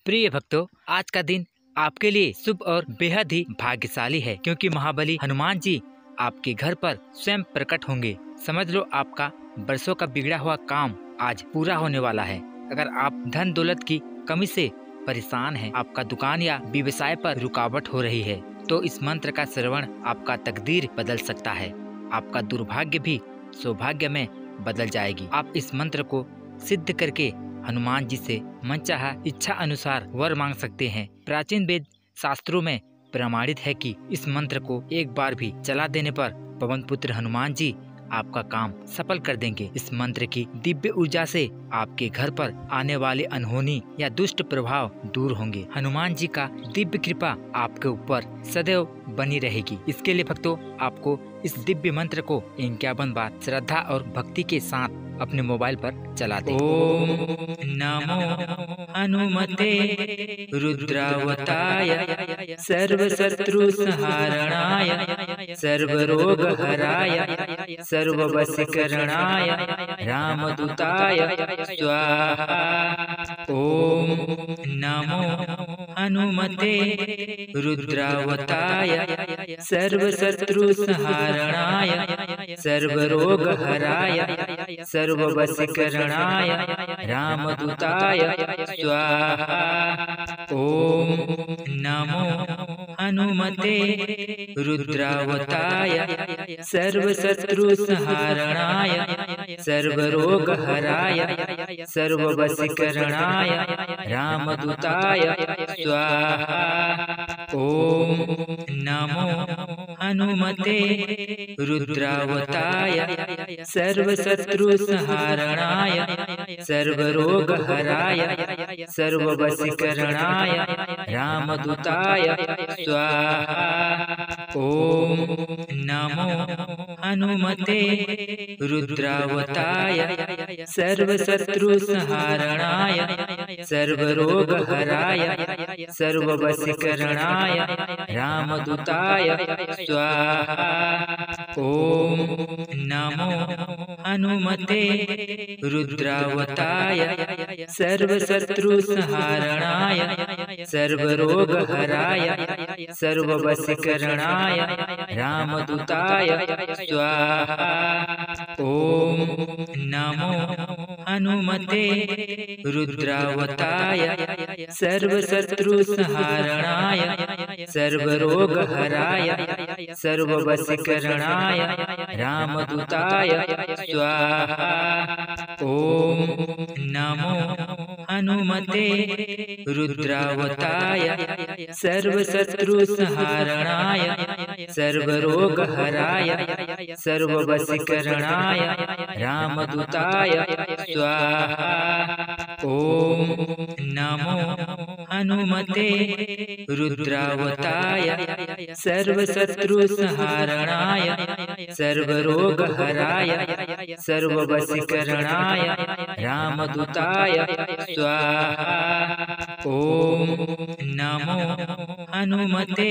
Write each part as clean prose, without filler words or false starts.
प्रिय भक्तों, आज का दिन आपके लिए शुभ और बेहद ही भाग्यशाली है, क्योंकि महाबली हनुमान जी आपके घर पर स्वयं प्रकट होंगे। समझ लो, आपका बरसों का बिगड़ा हुआ काम आज पूरा होने वाला है। अगर आप धन दौलत की कमी से परेशान हैं, आपका दुकान या व्यवसाय पर रुकावट हो रही है, तो इस मंत्र का श्रवण आपका तकदीर बदल सकता है। आपका दुर्भाग्य भी सौभाग्य में बदल जाएगी। आप इस मंत्र को सिद्ध करके हनुमान जी से मनचाहा इच्छा अनुसार वर मांग सकते हैं। प्राचीन वेद शास्त्रों में प्रमाणित है कि इस मंत्र को एक बार भी चला देने पर पवन पुत्र हनुमान जी आपका काम सफल कर देंगे। इस मंत्र की दिव्य ऊर्जा से आपके घर पर आने वाले अनहोनी या दुष्ट प्रभाव दूर होंगे। हनुमान जी का दिव्य कृपा आपके ऊपर सदैव बनी रहेगी। इसके लिए भक्तों, आपको इस दिव्य मंत्र को 51 बार श्रद्धा और भक्ति के साथ अपने मोबाइल पर चला दें। ओम नमो हनुमते रुद्रावताय सर्व शत्रु संहारणाय सर्व रोग हराय सर्व वशीकरणाय रामदूताय स्वाहा। ओम नमो हनुमते रुद्रावताय सर्व शत्रु संहारणाय सर्व रोग हराय सर्व वशीकरणाय रामदूताय स्वाहा। ओम नमो हनुमते रुद्रावताय सर्व शत्रु संहारणाय सर्व रोग हराय सर्व वशीकरणाय रामदूताय स्वाहा। ओम नमो हनुमते रुद्रावताय सर्व शत्रु संहारणाय सर्व रोग हराय सर्व वशीकरणाय रामदूताय स्वाहा। ओम नमो हनुमते रुद्रावताय सर्व शत्रु संहारणाय सर्व रोग हराय सर्व वशीकरणाय रामदूताय स्वाहा। ओम नमो हनुमते रुद्रावताय सर्व शत्रु संहारणाय सर्व रोग हराय सर्व वशीकरणाय रामदूताय स्वाहा। ओम नमो हनुमते रुद्रावताय सर्व शत्रु संहारणाय सर्व रोग हराय सर्व वशीकरणाय रामदूताय स्वाहा। ओम नमो हनुमते रुद्रावताय सर्व शत्रु संहारणाय सर्व रोग हराय सर्व वशीकरणाय रामदूताय स्वाहा। ओम नमो हनुमते रुद्रावताय सर्व शत्रु संहारणाय सर्व रोग हराय सर्व वशीकरणाय रामदूताय स्वाहा। ओम नमो हनुमते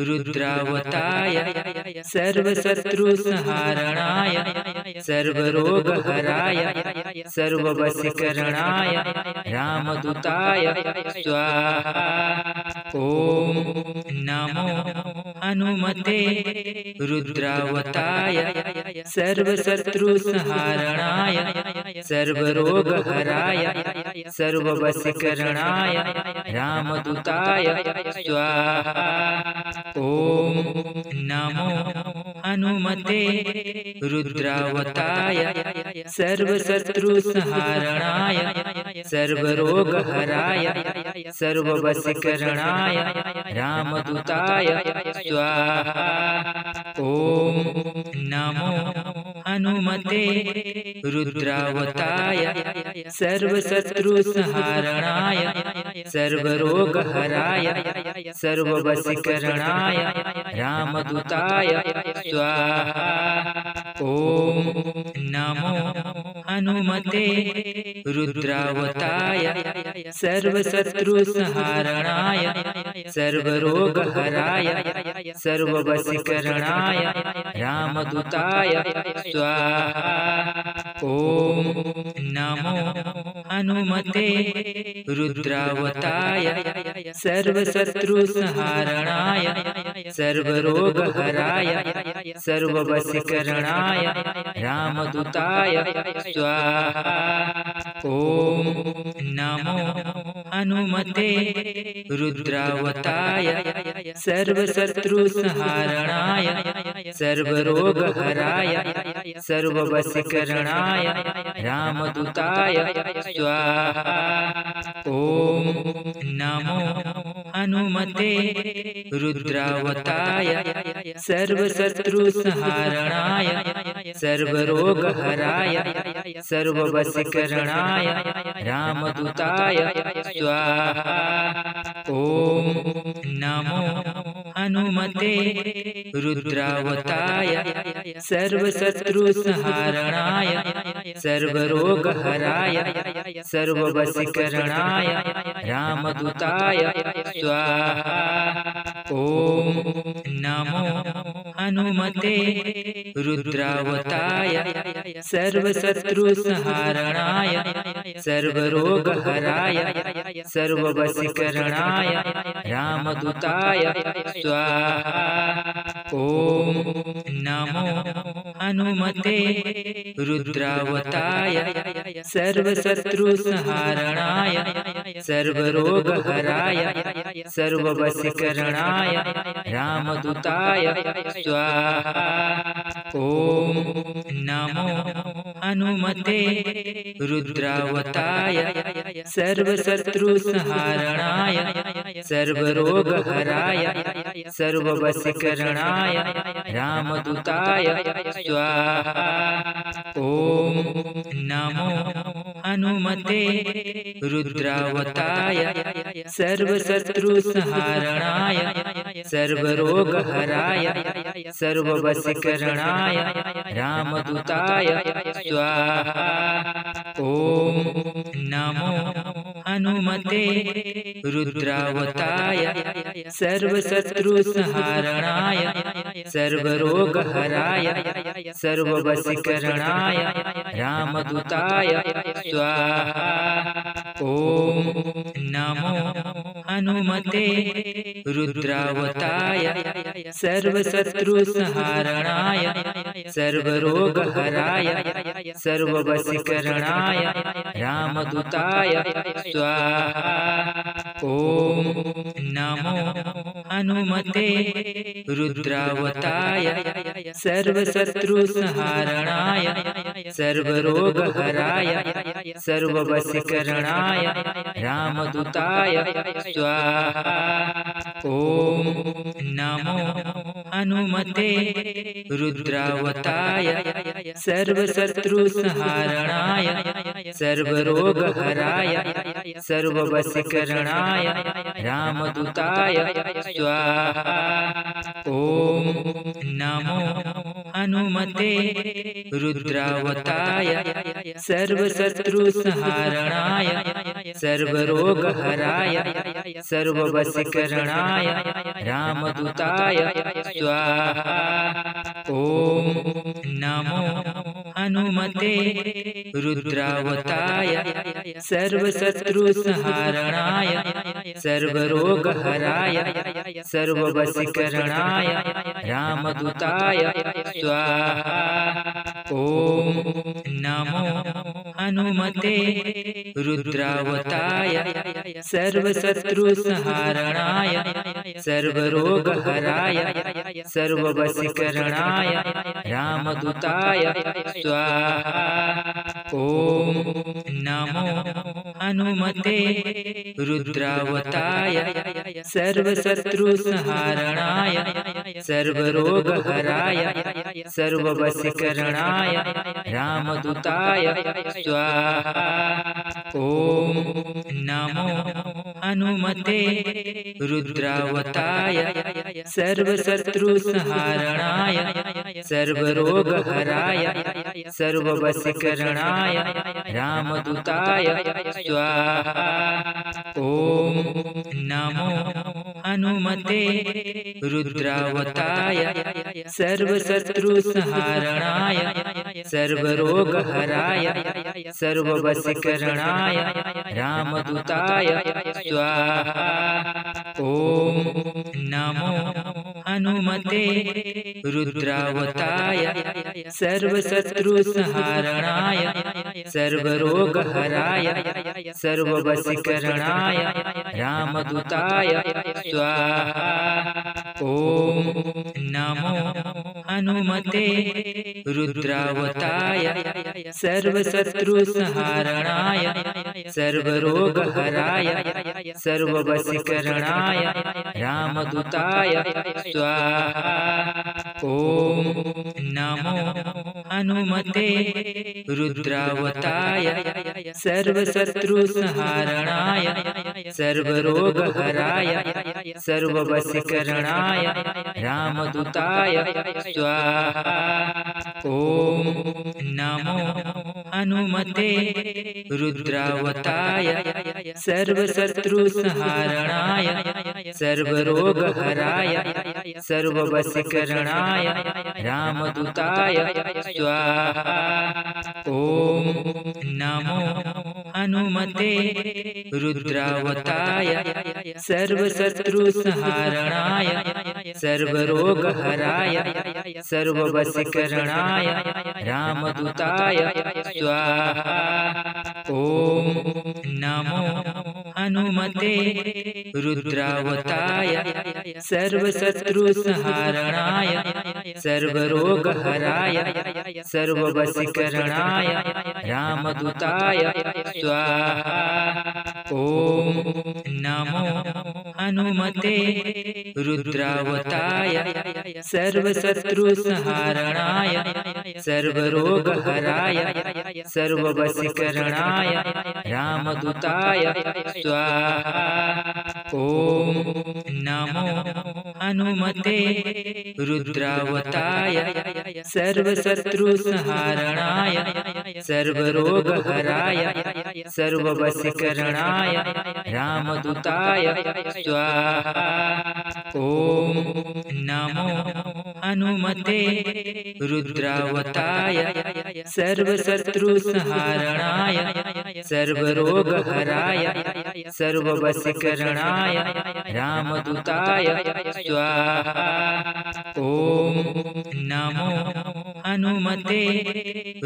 रुद्रावताय सर्व शत्रु संहारणाय सर्व रोग हराय सर्व वशीकरणाय रामदूताय स्वाहा। ओम नमो हनुमते रुद्रावताय सर्व शत्रु संहारणाय सर्व रोग हराय सर्व वशीकरणाय रामदूताय स्वाहा। ओम नमो हनुमते रुद्रावताय सर्व शत्रु संहारणाय सर्व रोग हराय सर्व वशीकरणाय रामदूताय स्वाहा। ओम नमो हनुमते रुद्रावताय सर्व शत्रु संहारणाय सर्व रोग हराय सर्व वशीकरणाय रामदूताय स्वाहा। ॐ नमो हनुमते रुद्रावताय सर्वशत्रुसंहारणाय सर्वरोगहराय सर्ववशीकरणाय रामदूताय स्वाहा। ॐ नमो हनुमते रुद्रावताय सर्वशत्रुसंहारणाय सर्वरोगहराय सर्ववशीकरणाय रामदूताय स्वाहा। ॐ नमो हनुमते रुद्रावताय सर्वशत्रुसंहारणाय सर्वरोगहराय सर्ववशीकरणाय रामदूताय स्वाहा। ॐ नमो हनुमते रुद्रावताय सर्वशत्रुसंहारणाय सर्वरोगहराय सर्ववशीकरणाय रामदूताय स्वाहा। ॐ नमो हनुमते रुद्रावताय सर्वशत्रुसंहारणाय सर्वरोगहराय सर्ववशीकरणाय रामदूताय स्वाहा। ॐ नमो हनुमते रुद्रावताय सर्वशत्रुसंहारणाय सर्वरोगहराय सर्ववशीकरणाय रामदूताय स्वाहा। ॐ नमो हनुमते रुद्रावताय सर्वशत्रुसंहारणाय सर्वरोगहराय सर्ववशीकरणाय रामदूताय स्वाहा। ॐ नमो हनुमते रुद्रावताय सर्वशत्रुसंहारणाय सर्वरोगहराय सर्ववशीकरणाय रामदूताय स्वाहा। ॐ नमो हनुमते रुद्रावताय सर्वशत्रुसंहारणाय सर्वरोगहराय सर्ववशीकरणाय रामदूताय स्वाहा। ॐ नमो हनुमते रुद्रावताय सर्वशत्रुसंहारणाय सर्वरोगहराय सर्ववशीकरणाय रामदूताय स्वाहा। ॐ नमो हनुमते रुद्रावताय सर्वशत्रुसंहारणाय सर्वरोगहराय सर्ववशीकरणाय रामदूताय स्वाहा। ॐ नमो हनुमते रुद्रावताय सर्वशत्रुसंहारणाय सर्वरोगहराय सर्ववशीकरणाय रामदूताय स्वाहा। ॐ नमो हनुमते रुद्रावताय सर्वशत्रुसंहारणाय सर्वरोगहराय सर्ववशीकरणाय रामदूताय स्वाहा। ॐ नमो हनुमते रुद्रावताय सर्वशत्रुसंहारणाय सर्वरोगहराय सर्ववशीकरणाय रामदूताय स्वाहा। ॐ नमो हनुमते रुद्रावताय सर्वशत्रुसंहारणाय सर्वरोगहराय सर्ववशीकरणाय रामदूताय स्वाहा। ॐ नमो हनुमते रुद्रावताय सर्वशत्रुसंहारणाय सर्वरोगहराय सर्ववशीकरणाय रामदूताय स्वाहा। ॐ नमो हनुमते रुद्रावताय सर्वशत्रुसंहारणाय सर्वरोगहराय सर्ववशीकरणाय रामदूताय स्वाहा। ओम नमो हनुमते रुद्रावताय सर्वशत्रुसंहारणाय सर्वरोगहराय सर्ववशीकरणाय रामदूताय स्वाहा। ओम नमो हनुमते रुद्रावताय सर्वशत्रुसंहारणाय सर्वरोगहराय सर्ववशीकरणाय रामदूताय स्वाहा। ओम नमो हनुमते रुद्रावताय सर्वशत्रुसंहारणाय सर्वरोगहराय सर्ववशीकरणाय रामदूताय स्वाहा। ओम नमो हनुमते रुद्रावताय सर्वशत्रुसंहारणाय सर्वरोगहराय सर्ववशीकरणाय रामदूताय स्वाहा। ओम नमो हनुमते रुद्रावताय सर्वशत्रुसंहारणाय सर्वरोगहराय सर्ववशीकरणाय रामदूताय स्वाहा। ओम नमो हनुमते रुद्रावताय सर्वशत्रुसंहारणाय सर्वरोगहराय सर्ववशीकरणाय रामदूताय स्वाहा। ओम नमो हनुमते रुद्रावताय सर्वशत्रुसंहारणाय सर्वरोगहराय सर्ववशीकरणाय रामदूताय स्वाहा। ओम नमो हनुमते रुद्रावताय सर्वशत्रुसंहारणाय सर्वरोगहराय सर्ववशीकरणाय रामदूताय स्वाहा। ओम नमो हनुमते रुद्रावताय सर्वशत्रुसंहारणाय सर्वरोगहराय सर्ववशीकरणाय रामदूताय स्वाहा। ओम नमो हनुमते रुद्रावताय सर्वशत्रुसंहारणाय सर्वरोगहराय सर्ववशीकरणाय रामदूताय स्वाहा। ओम नमो हनुमते रुद्रावताय सर्वशत्रुसंहारणाय सर्वरोगहराय सर्ववशीकरणाय रामदूताय स्वाहा। ओम नमो हनुमते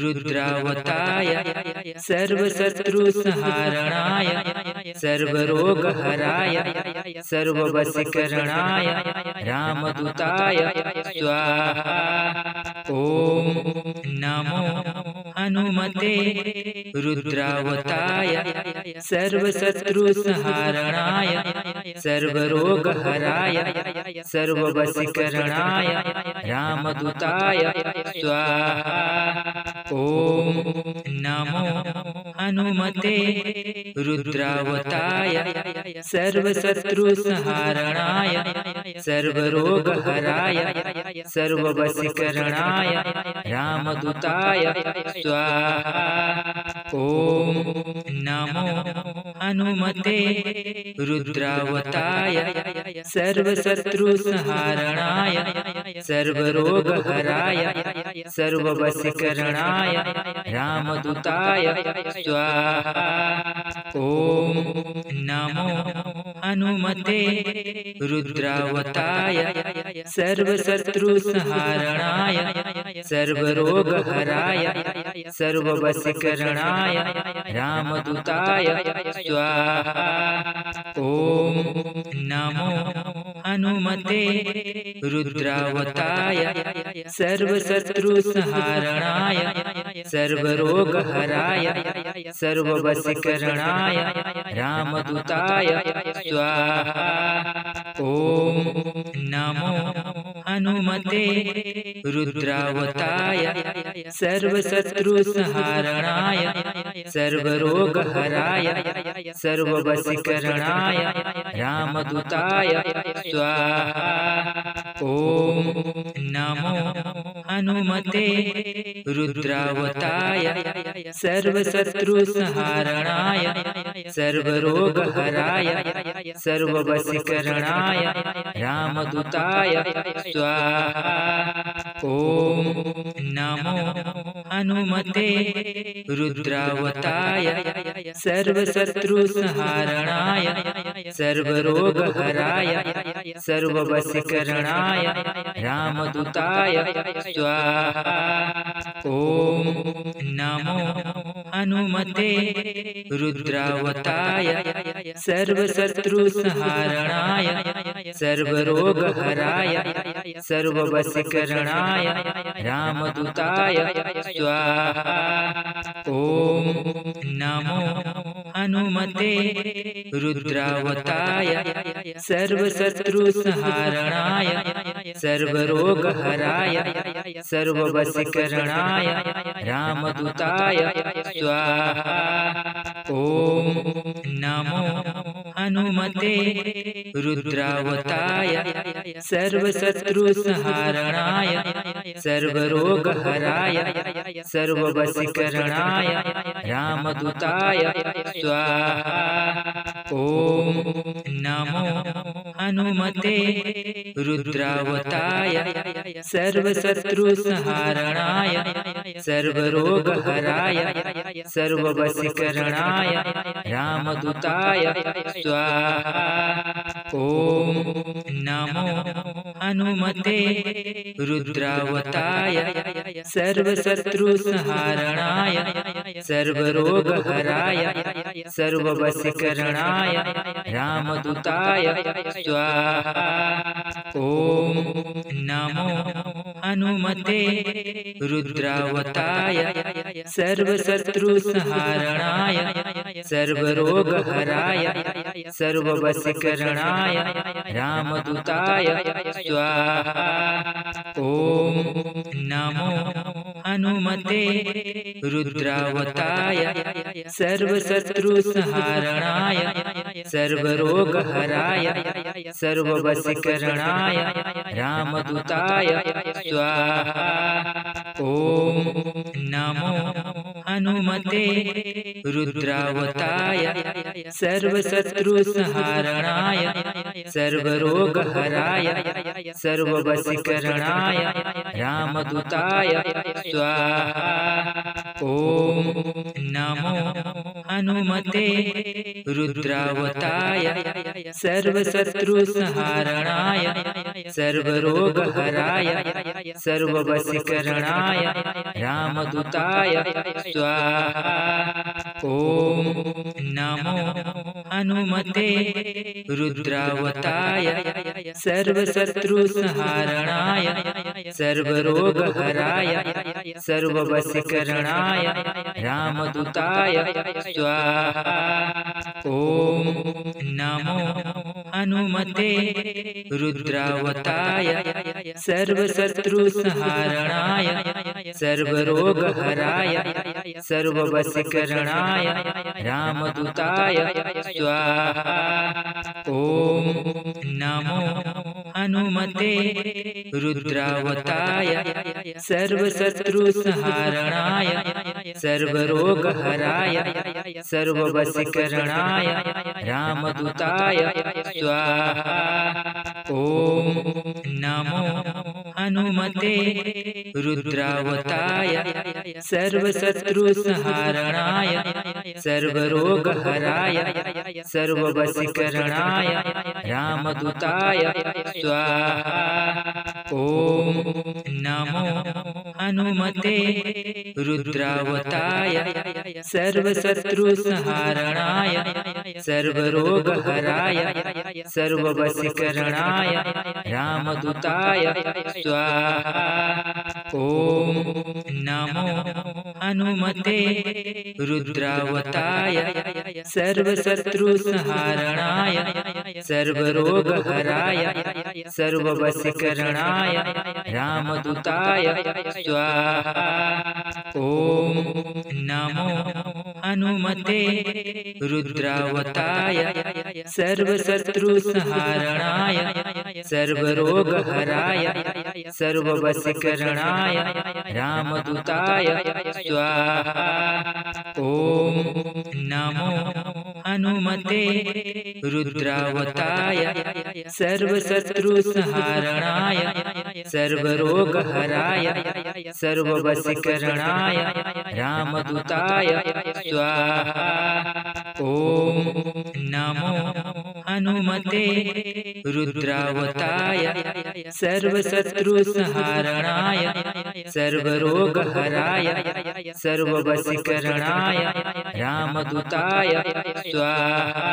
रुद्रावताय सर्वशत्रुसंहारणाय सर्वरोगहराय सर्ववशीकरणाय रामदूताय स्वाहा। ओम नमो हनुमते रुद्रावताय सर्वशत्रुसंहारणाय सर्वरोगहराय सर्ववशीकरणाय रामदूताय स्वाहा। ओम नमो हनुमते रुद्रावताय सर्वशत्रुसंहारणाय सर्वरोगहराय सर्ववशीकरणाय रामदूताय स्वाहा। ओम नमो हनुमते रुद्रावताय सर्वशत्रुसंहारणाय सर्वरोगहराय सर्ववशीकरणाय रामदूताय स्वाहा। ओम नमो हनुमते रुद्रावताय सर्वशत्रुसंहारणाय सर्वरोगहराय सर्ववशीकरणाय रामदूताय स्वाहा। ओम नमो हनुमते रुद्रावताय सर्वशत्रुसंहारणाय सर्वरोगहराय सर्ववशीकरणाय रामदूताय स्वाहा। ओम नमो हनुमते रुद्रावताय सर्वशत्रुसंहारणाय सर्वरोगहराय सर्ववशीकरणाय रामदूताय स्वाहा। ओम नमो हनुमते रुद्रावताय सर्वशत्रुसंहारणाय सर्वरोगहराय सर्ववशीकरणाय रामदूताय स्वाहा। ओम नमो हनुमते रुद्रावताय सर्वशत्रुसंहारणाय सर्वरोगहराय सर्ववशीकरणाय रामदूताय स्वाहा। ओम नमो हनुमते रुद्रावताय सर्वशत्रुसंहारणाय सर्वरोगहराय सर्ववशीकरणाय रामदूताय स्वाहा। ओम नमो हनुमते रुद्रावताय सर्वशत्रुसंहारणाय सर्वरोगहराय सर्ववशीकरणाय रामदूताय स्वाहा। ओम नमो हनुमते रुद्रावताय सर्वशत्रुसंहारणाय सर्वरोगहराय सर्ववशीकरणाय रामदूताय स्वाहा। ओम नमो हनुमते रुद्रावताय सर्वशत्रुसंहारणाय सर्वरोगहराय सर्ववशीकरणाय रामदूताय स्वाहा। ओम नमो हनुमते रुद्रावताय सर्वशत्रुसंहारणाय सर्वरोगहराय सर्ववशीकरणाय रामदूताय स्वाहा। ओम नमो हनुमते रुद्रावताय सर्वशत्रुसंहारणाय सर्वरोगहराय सर्ववशीकरणाय रामदूताय स्वाहा। ओम नमो हनुमते रुद्रावताय सर्वशत्रुसंहारणाय सर्वरोगहराय सर्ववशीकरणाय रामदूताय स्वाहा। ओम नमो हनुमते रुद्रावताय सर्वशत्रुसंहारणाय सर्वरोगहराय सर्ववशीकरणाय रामदूताय स्वाहा। ओम नमो हनुमते रुद्रावताय सर्वशत्रुसंहारणाय सर्वरोगहराय सर्ववशीकरणाय रामदूताय स्वाहा। ओम नमो हनुमते रुद्रावताय सर्वशत्रुसंहारणाय सर्वरोगहराय सर्ववशीकरणाय रामदूताय स्वाहा। ओम नमो हनुमते रुद्रावताय सर्वशत्रुसंहारणाय सर्वरोगहराय सर्ववशीकरणाय रामदूताय स्वाहा। ओम नमो हनुमते रुद्रावताय सर्वशत्रुसंहारणाय सर्वरोगहराय सर्ववशीकरणाय रामदूताय स्वाहा। ओम नमो हनुमते रुद्रावताय सर्वशत्रुसंहारणाय सर्वरोगहराय सर्ववशीकरणाय रामदूताय स्वाहा। ओम नमो हनुमते रुद्रावताय रुद्रावताय सर्वशत्रुसंहारणाय सर्वरोगहराय सर्ववशीकरणाय रामदूताय स्वाहा। ओम नमो हनुमते रुद्रावताय सर्वशत्रुसंहारणाय सर्वरोगहराय सर्ववशीकरणाय रामदूताय स्वाहा। ओम नमो हनुमते रुद्रावताय सर्वशत्रुसंहारणाय सर्वरोगहराय सर्ववशीकरणाय रामदूताय स्वाहा। ओम नमो हनुमते रुद्रावताय सर्वशत्रुसंहारणाय सर्वरोगहराय सर्ववशीकरणाय रामदूताय स्वाहा। ओम नमो हनुमते रुद्रावताय सर्वशत्रुसंहारणाय सर्वरोगहराय सर्ववशीकरणाय रामदूताय स्वाहा।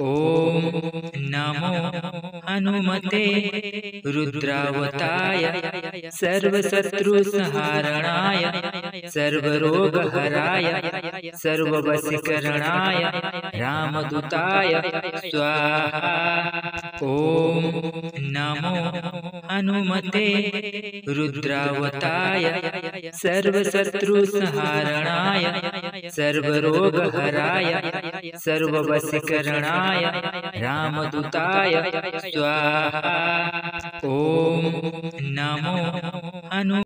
ओम नमो हनुमते रुद्रावताय सर्वशत्रुसंहारणाय सर्वरोगहराय सर्ववशीकरणाय रामदूताय स्वाहा। ओम नमो हनुमते रुद्रावताय सर्वशत्रुसंहारणाय सर्वरोगहराय सर्ववशीकरणाय रामदूताय स्वाहा। ओम नमो हनु